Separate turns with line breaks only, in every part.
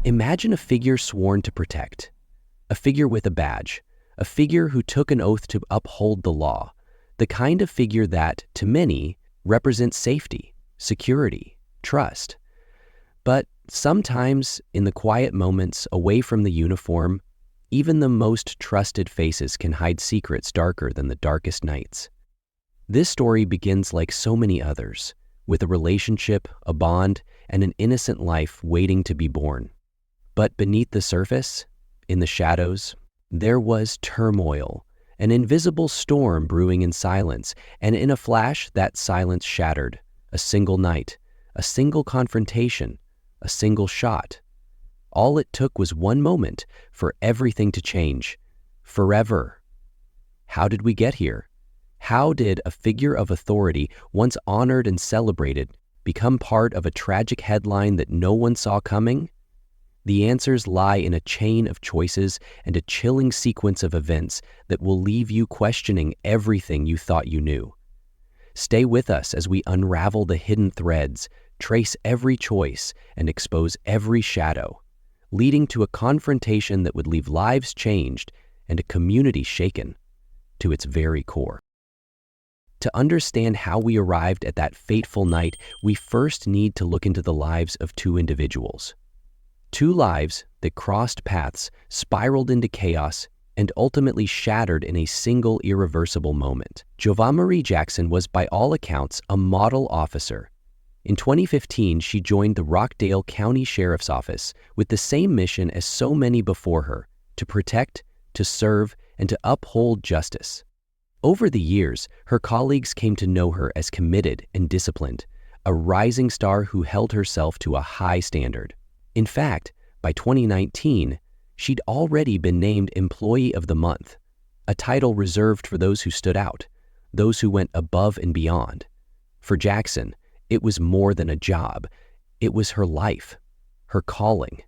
Imagine a figure sworn to protect, a figure with a badge, a figure who took an oath to uphold the law, the kind of figure that, to many, represents safety, security, trust. But sometimes, in the quiet moments away from the uniform, even the most trusted faces can hide secrets darker than the darkest nights. This story begins like so many others, with a relationship, a bond, and an innocent life waiting to be born. But beneath the surface, in the shadows, there was turmoil, an invisible storm brewing in silence, and in a flash that silence shattered. A single night, a single confrontation, a single shot. All it took was one moment for everything to change, forever. How did we get here? How did a figure of authority, once honored and celebrated, become part of a tragic headline that no one saw coming? The answers lie in a chain of choices and a chilling sequence of events that will leave you questioning everything you thought you knew. Stay with us as we unravel the hidden threads, trace every choice, and expose every shadow, leading to a confrontation that would leave lives changed and a community shaken to its very core. To understand how we arrived at that fateful night, we first need to look into the lives of two individuals. Two lives that crossed paths, spiraled into chaos, and ultimately shattered in a single irreversible moment. Jova'a Marie Jackson was, by all accounts, a model officer. In 2015, she joined the Rockdale County Sheriff's Office with the same mission as so many before her: to protect, to serve, and to uphold justice. Over the years, her colleagues came to know her as committed and disciplined, a rising star who held herself to a high standard. In fact, by 2019, she'd already been named Employee of the Month, a title reserved for those who stood out, those who went above and beyond. For Jackson, it was more than a job. It was her life, her calling.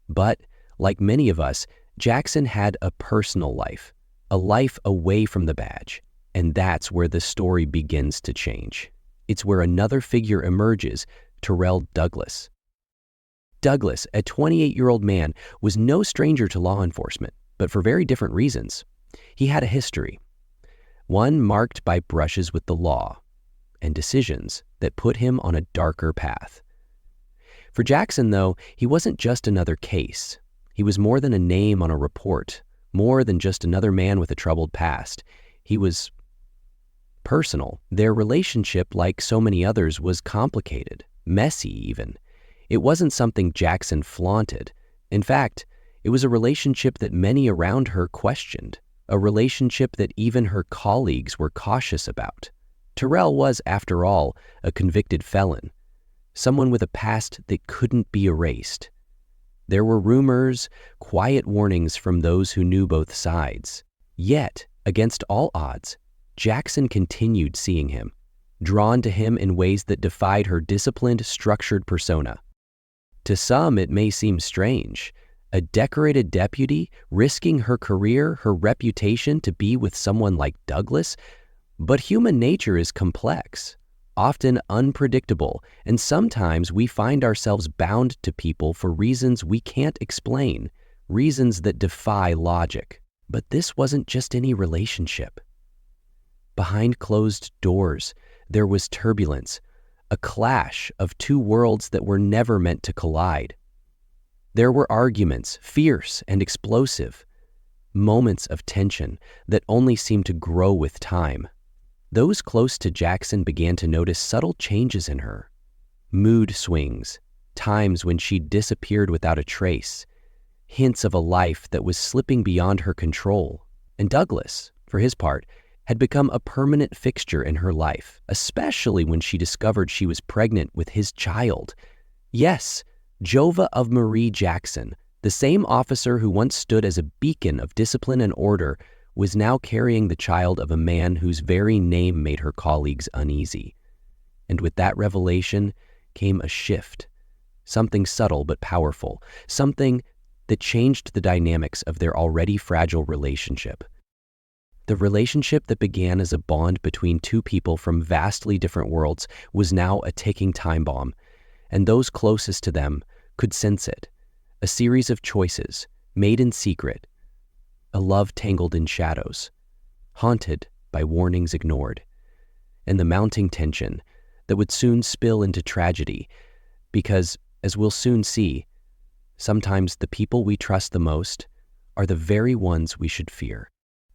But, like many of us, Jackson had a personal life, a life away from the badge, and that's where the story begins to change. It's where another figure emerges, Terrell Douglas. Douglas, a 28-year-old man, was no stranger to law enforcement, but for very different reasons. He had a history, one marked by brushes with the law and decisions that put him on a darker path. For Jackson, though, he wasn't just another case. He was more than a name on a report, more than just another man with a troubled past. He was personal. Their relationship, like so many others, was complicated, messy even. It wasn't something Jackson flaunted. In fact, it was a relationship that many around her questioned, a relationship that even her colleagues were cautious about. Terrell was, after all, a convicted felon, someone with a past that couldn't be erased. There were rumors, quiet warnings from those who knew both sides. Yet, against all odds, Jackson continued seeing him, drawn to him in ways that defied her disciplined, structured persona. To some, it may seem strange, a decorated deputy risking her career, her reputation to be with someone like Douglas, but human nature is complex, often unpredictable, and sometimes we find ourselves bound to people for reasons we can't explain, reasons that defy logic. But this wasn't just any relationship. Behind closed doors, there was turbulence, a clash of two worlds that were never meant to collide. There were arguments, fierce and explosive, moments of tension that only seemed to grow with time. Those close to Jackson began to notice subtle changes in her. Mood swings, times when she disappeared without a trace, hints of a life that was slipping beyond her control. And Douglas, for his part, had become a permanent fixture in her life, especially when she discovered she was pregnant with his child. Yes, Jova'a Marie Jackson, the same officer who once stood as a beacon of discipline and order, was now carrying the child of a man whose very name made her colleagues uneasy. And with that revelation came a shift, something subtle but powerful, something that changed the dynamics of their already fragile relationship. The relationship that began as a bond between two people from vastly different worlds was now a ticking time bomb, and those closest to them could sense it. A series of choices, made in secret, a love tangled in shadows, haunted by warnings ignored, and the mounting tension that would soon spill into tragedy because, as we'll soon see, sometimes the people we trust the most are the very ones we should fear.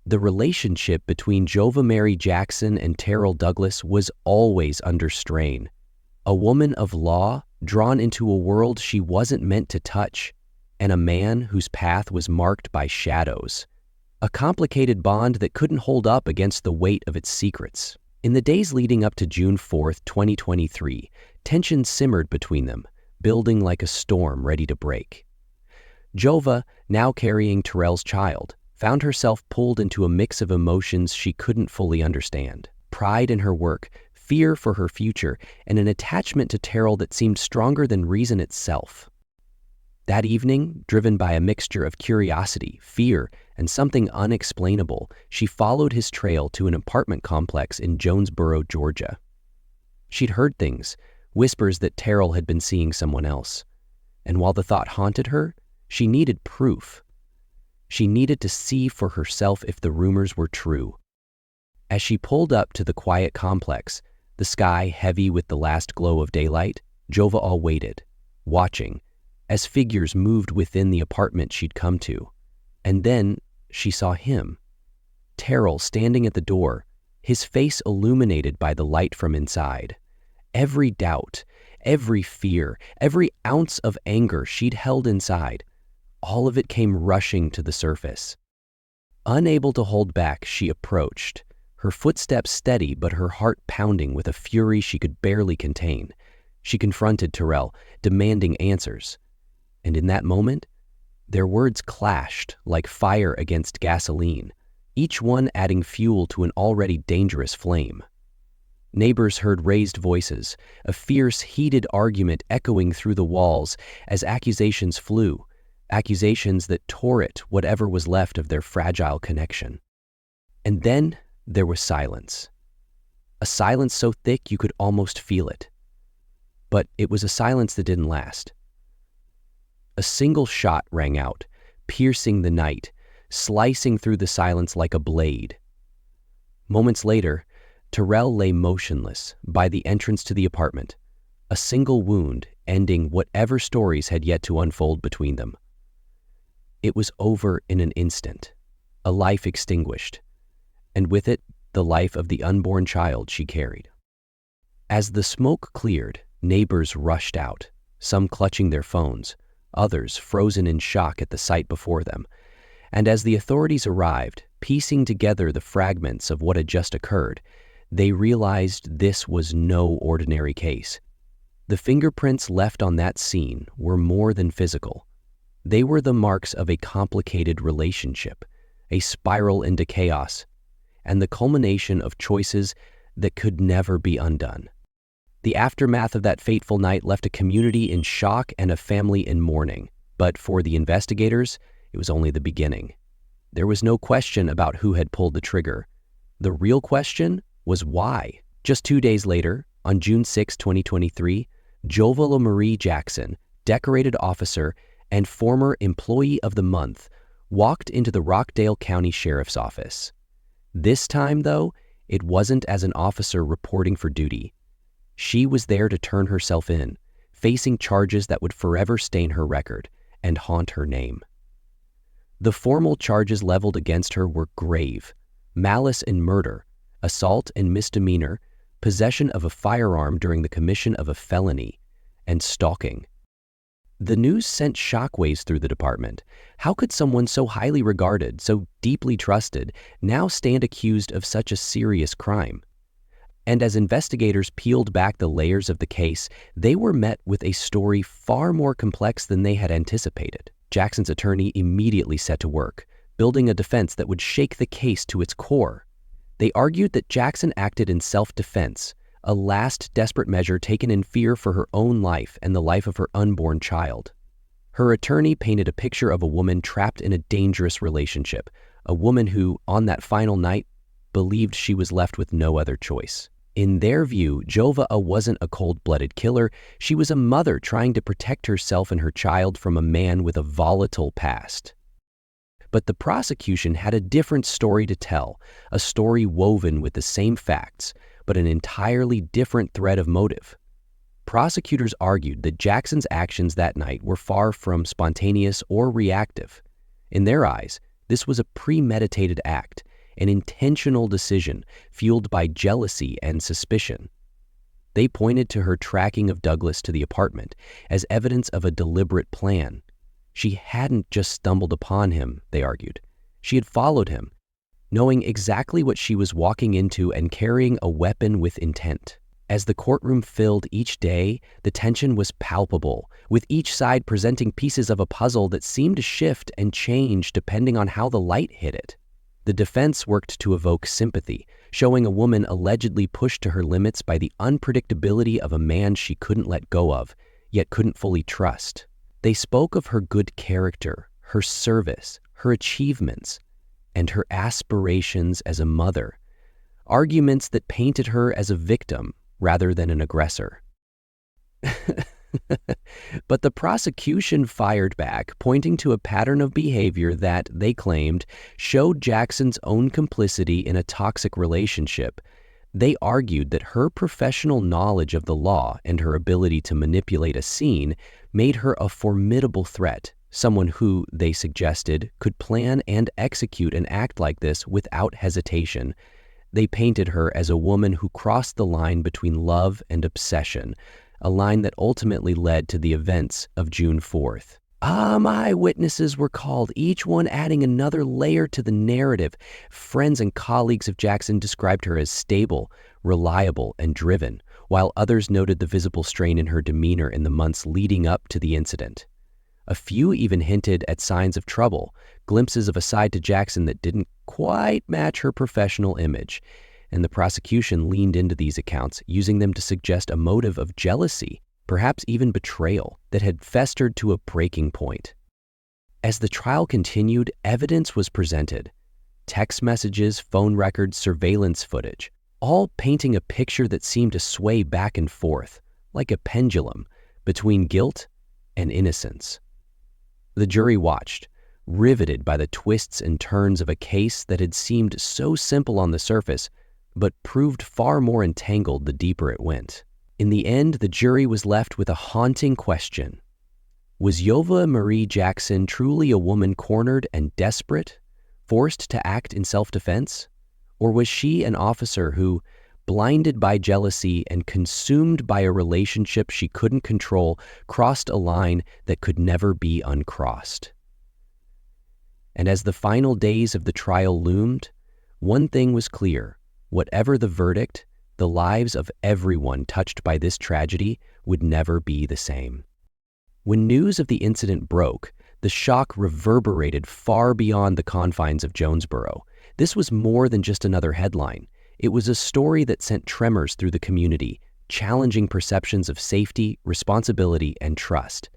The relationship between Jova'a Mary Jackson and Terrell Douglas was always under strain. A woman of law drawn into a world she wasn't meant to touch, and a man whose path was marked by shadows. A complicated bond that couldn't hold up against the weight of its secrets. In the days leading up to June 4th, 2023, tension simmered between them, building like a storm ready to break. Jova'a, now carrying Terrell's child, found herself pulled into a mix of emotions she couldn't fully understand. Pride in her work, fear for her future, and an attachment to Terrell that seemed stronger than reason itself. That evening, driven by a mixture of curiosity, fear, and something unexplainable, she followed his trail to an apartment complex in Jonesboro, Georgia. She'd heard things, whispers that Terrell had been seeing someone else. And while the thought haunted her, she needed proof. She needed to see for herself if the rumors were true. As she pulled up to the quiet complex, the sky heavy with the last glow of daylight, Jova'a waited, watching, as figures moved within the apartment she'd come to. And then she saw him, Terrell, standing at the door, his face illuminated by the light from inside. Every doubt, every fear, every ounce of anger she'd held inside, all of it came rushing to the surface. Unable to hold back, she approached, her footsteps steady but her heart pounding with a fury she could barely contain. She confronted Terrell, demanding answers. And in that moment, their words clashed like fire against gasoline, each one adding fuel to an already dangerous flame. Neighbors heard raised voices, a fierce, heated argument echoing through the walls as accusations flew, accusations that tore at whatever was left of their fragile connection. And then there was silence. A silence so thick you could almost feel it. But it was a silence that didn't last. A single shot rang out, piercing the night, slicing through the silence like a blade. Moments later, Terrell lay motionless by the entrance to the apartment, a single wound ending whatever stories had yet to unfold between them. It was over in an instant, a life extinguished, and with it, the life of the unborn child she carried. As the smoke cleared, neighbors rushed out, some clutching their phones, others frozen in shock at the sight before them. And as the authorities arrived, piecing together the fragments of what had just occurred, they realized this was no ordinary case. The fingerprints left on that scene were more than physical. They were the marks of a complicated relationship, a spiral into chaos, and the culmination of choices that could never be undone. The aftermath of that fateful night left a community in shock and a family in mourning. But for the investigators, it was only the beginning. There was no question about who had pulled the trigger. The real question was why. Just 2 days later, on June 6, 2023, Jova'a Mary Jackson, decorated officer and former Employee of the Month, walked into the Rockdale County Sheriff's Office. This time, though, it wasn't as an officer reporting for duty. She was there to turn herself in, facing charges that would forever stain her record and haunt her name. The formal charges leveled against her were grave: malice and murder, assault and misdemeanor, possession of a firearm during the commission of a felony, and stalking. The news sent shockwaves through the department. How could someone so highly regarded, so deeply trusted, now stand accused of such a serious crime? And as investigators peeled back the layers of the case, they were met with a story far more complex than they had anticipated. Jackson's attorney immediately set to work, building a defense that would shake the case to its core. They argued that Jackson acted in self-defense, a last desperate measure taken in fear for her own life and the life of her unborn child. Her attorney painted a picture of a woman trapped in a dangerous relationship, a woman who, on that final night, believed she was left with no other choice. In their view, Jova'a wasn't a cold-blooded killer. She was a mother trying to protect herself and her child from a man with a volatile past. But the prosecution had a different story to tell, a story woven with the same facts, but an entirely different thread of motive. Prosecutors argued that Jackson's actions that night were far from spontaneous or reactive. In their eyes, this was a premeditated act, an intentional decision fueled by jealousy and suspicion. They pointed to her tracking of Douglas to the apartment as evidence of a deliberate plan. She hadn't just stumbled upon him, they argued. She had followed him, knowing exactly what she was walking into and carrying a weapon with intent. As the courtroom filled each day, the tension was palpable, with each side presenting pieces of a puzzle that seemed to shift and change depending on how the light hit it. The defense worked to evoke sympathy, showing a woman allegedly pushed to her limits by the unpredictability of a man she couldn't let go of, yet couldn't fully trust. They spoke of her good character, her service, her achievements, and her aspirations as a mother, arguments that painted her as a victim rather than an aggressor. But the prosecution fired back, pointing to a pattern of behavior that, they claimed, showed Jackson's own complicity in a toxic relationship. They argued that her professional knowledge of the law and her ability to manipulate a scene made her a formidable threat, someone who, they suggested, could plan and execute an act like this without hesitation. They painted her as a woman who crossed the line between love and obsession, a line that ultimately led to the events of June 4th. Eyewitnesses were called, each one adding another layer to the narrative. Friends and colleagues of Jackson described her as stable, reliable, and driven, while others noted the visible strain in her demeanor in the months leading up to the incident. A few even hinted at signs of trouble, glimpses of a side to Jackson that didn't quite match her professional image, and the prosecution leaned into these accounts, using them to suggest a motive of jealousy, perhaps even betrayal, that had festered to a breaking point. As the trial continued, evidence was presented. Text messages, phone records, surveillance footage, all painting a picture that seemed to sway back and forth, like a pendulum, between guilt and innocence. The jury watched, riveted by the twists and turns of a case that had seemed so simple on the surface, but proved far more entangled the deeper it went. In the end, the jury was left with a haunting question. Was Jova'a Marie Jackson truly a woman cornered and desperate, forced to act in self-defense? Or was she an officer who, blinded by jealousy and consumed by a relationship she couldn't control, crossed a line that could never be uncrossed? And as the final days of the trial loomed, one thing was clear. Whatever the verdict, the lives of everyone touched by this tragedy would never be the same. When news of the incident broke, the shock reverberated far beyond the confines of Jonesboro. This was more than just another headline. It was a story that sent tremors through the community, challenging perceptions of safety, responsibility, and trust.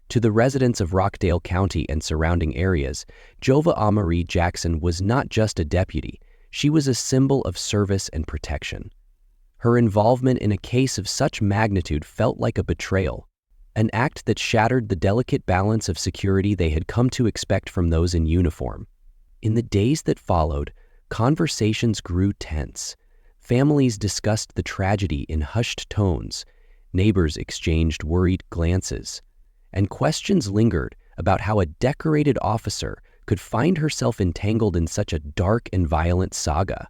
To the residents of Rockdale County and surrounding areas, Jova'a Marie Jackson was not just a deputy. She was a symbol of service and protection. Her involvement in a case of such magnitude felt like a betrayal, an act that shattered the delicate balance of security they had come to expect from those in uniform. In the days that followed, conversations grew tense. Families discussed the tragedy in hushed tones, neighbors exchanged worried glances, and questions lingered about how a decorated officer could find herself entangled in such a dark and violent saga.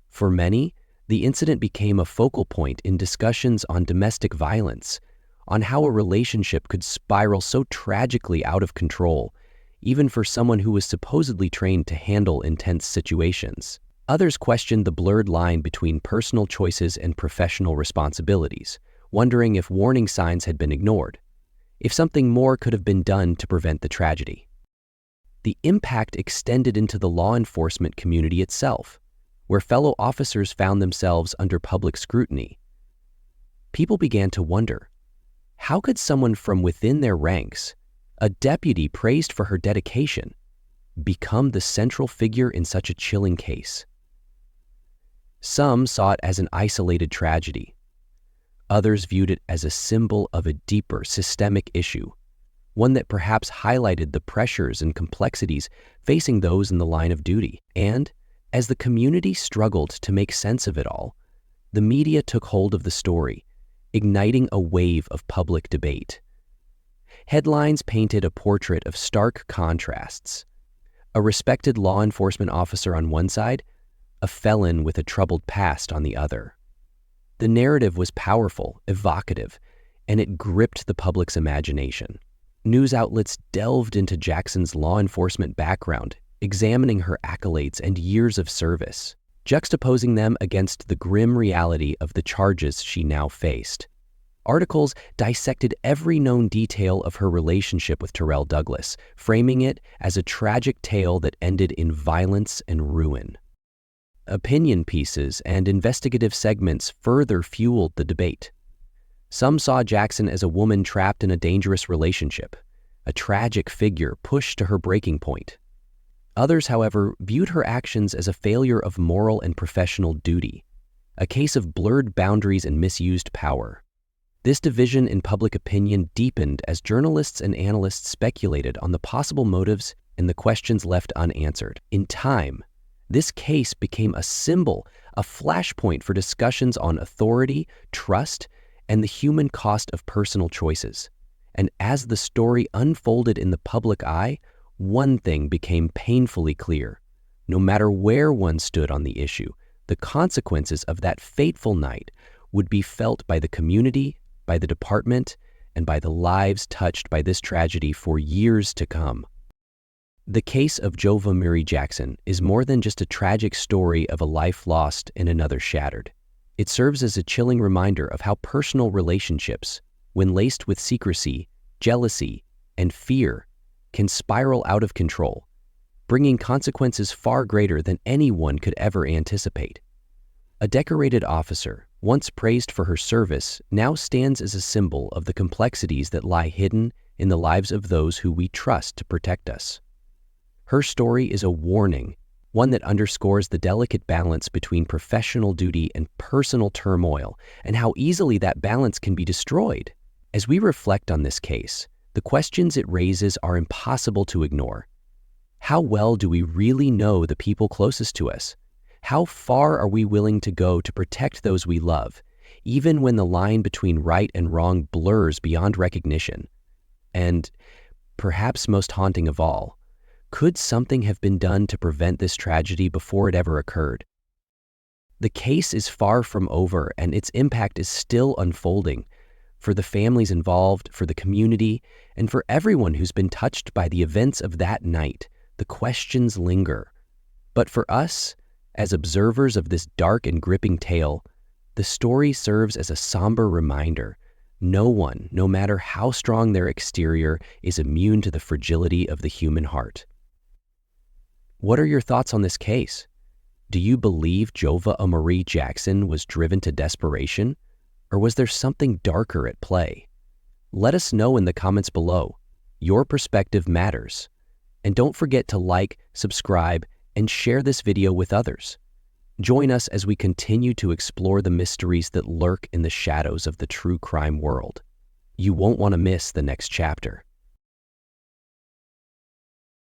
For many, the incident became a focal point in discussions on domestic violence, on how a relationship could spiral so tragically out of control, even for someone who was supposedly trained to handle intense situations. Others questioned the blurred line between personal choices and professional responsibilities, wondering if warning signs had been ignored, if something more could have been done to prevent the tragedy. The impact extended into the law enforcement community itself, where fellow officers found themselves under public scrutiny. People began to wonder, how could someone from within their ranks, a deputy praised for her dedication, become the central figure in such a chilling case? Some saw it as an isolated tragedy. Others viewed it as a symbol of a deeper systemic issue, one that perhaps highlighted the pressures and complexities facing those in the line of duty. And, as the community struggled to make sense of it all, the media took hold of the story, igniting a wave of public debate. Headlines painted a portrait of stark contrasts. A respected law enforcement officer on one side, a felon with a troubled past on the other. The narrative was powerful, evocative, and it gripped the public's imagination. News outlets delved into Jackson's law enforcement background, examining her accolades and years of service, juxtaposing them against the grim reality of the charges she now faced. Articles dissected every known detail of her relationship with Terrell Douglas, framing it as a tragic tale that ended in violence and ruin. Opinion pieces and investigative segments further fueled the debate. Some saw Jackson as a woman trapped in a dangerous relationship, a tragic figure pushed to her breaking point. Others, however, viewed her actions as a failure of moral and professional duty, a case of blurred boundaries and misused power. This division in public opinion deepened as journalists and analysts speculated on the possible motives and the questions left unanswered. In time, this case became a symbol, a flashpoint for discussions on authority, trust, and the human cost of personal choices. And as the story unfolded in the public eye, one thing became painfully clear. No matter where one stood on the issue, the consequences of that fateful night would be felt by the community, by the department, and by the lives touched by this tragedy for years to come. The case of Jova'a Mary Jackson is more than just a tragic story of a life lost and another shattered. It serves as a chilling reminder of how personal relationships, when laced with secrecy, jealousy, and fear, can spiral out of control, bringing consequences far greater than anyone could ever anticipate. A decorated officer, once praised for her service, now stands as a symbol of the complexities that lie hidden in the lives of those who we trust to protect us. Her story is a warning, one that underscores the delicate balance between professional duty and personal turmoil, and how easily that balance can be destroyed. As we reflect on this case, the questions it raises are impossible to ignore. How well do we really know the people closest to us? How far are we willing to go to protect those we love, even when the line between right and wrong blurs beyond recognition? And, perhaps most haunting of all, could something have been done to prevent this tragedy before it ever occurred? The case is far from over, and its impact is still unfolding. For the families involved, for the community, and for everyone who's been touched by the events of that night, the questions linger. But for us, as observers of this dark and gripping tale, the story serves as a somber reminder. No one, no matter how strong their exterior, is immune to the fragility of the human heart. What are your thoughts on this case? Do you believe Jova'a Mary Jackson was driven to desperation? Or was there something darker at play? Let us know in the comments below. Your perspective matters. And don't forget to like, subscribe, and share this video with others. Join us as we continue to explore the mysteries that lurk in the shadows of the true crime world. You won't want to miss the next chapter.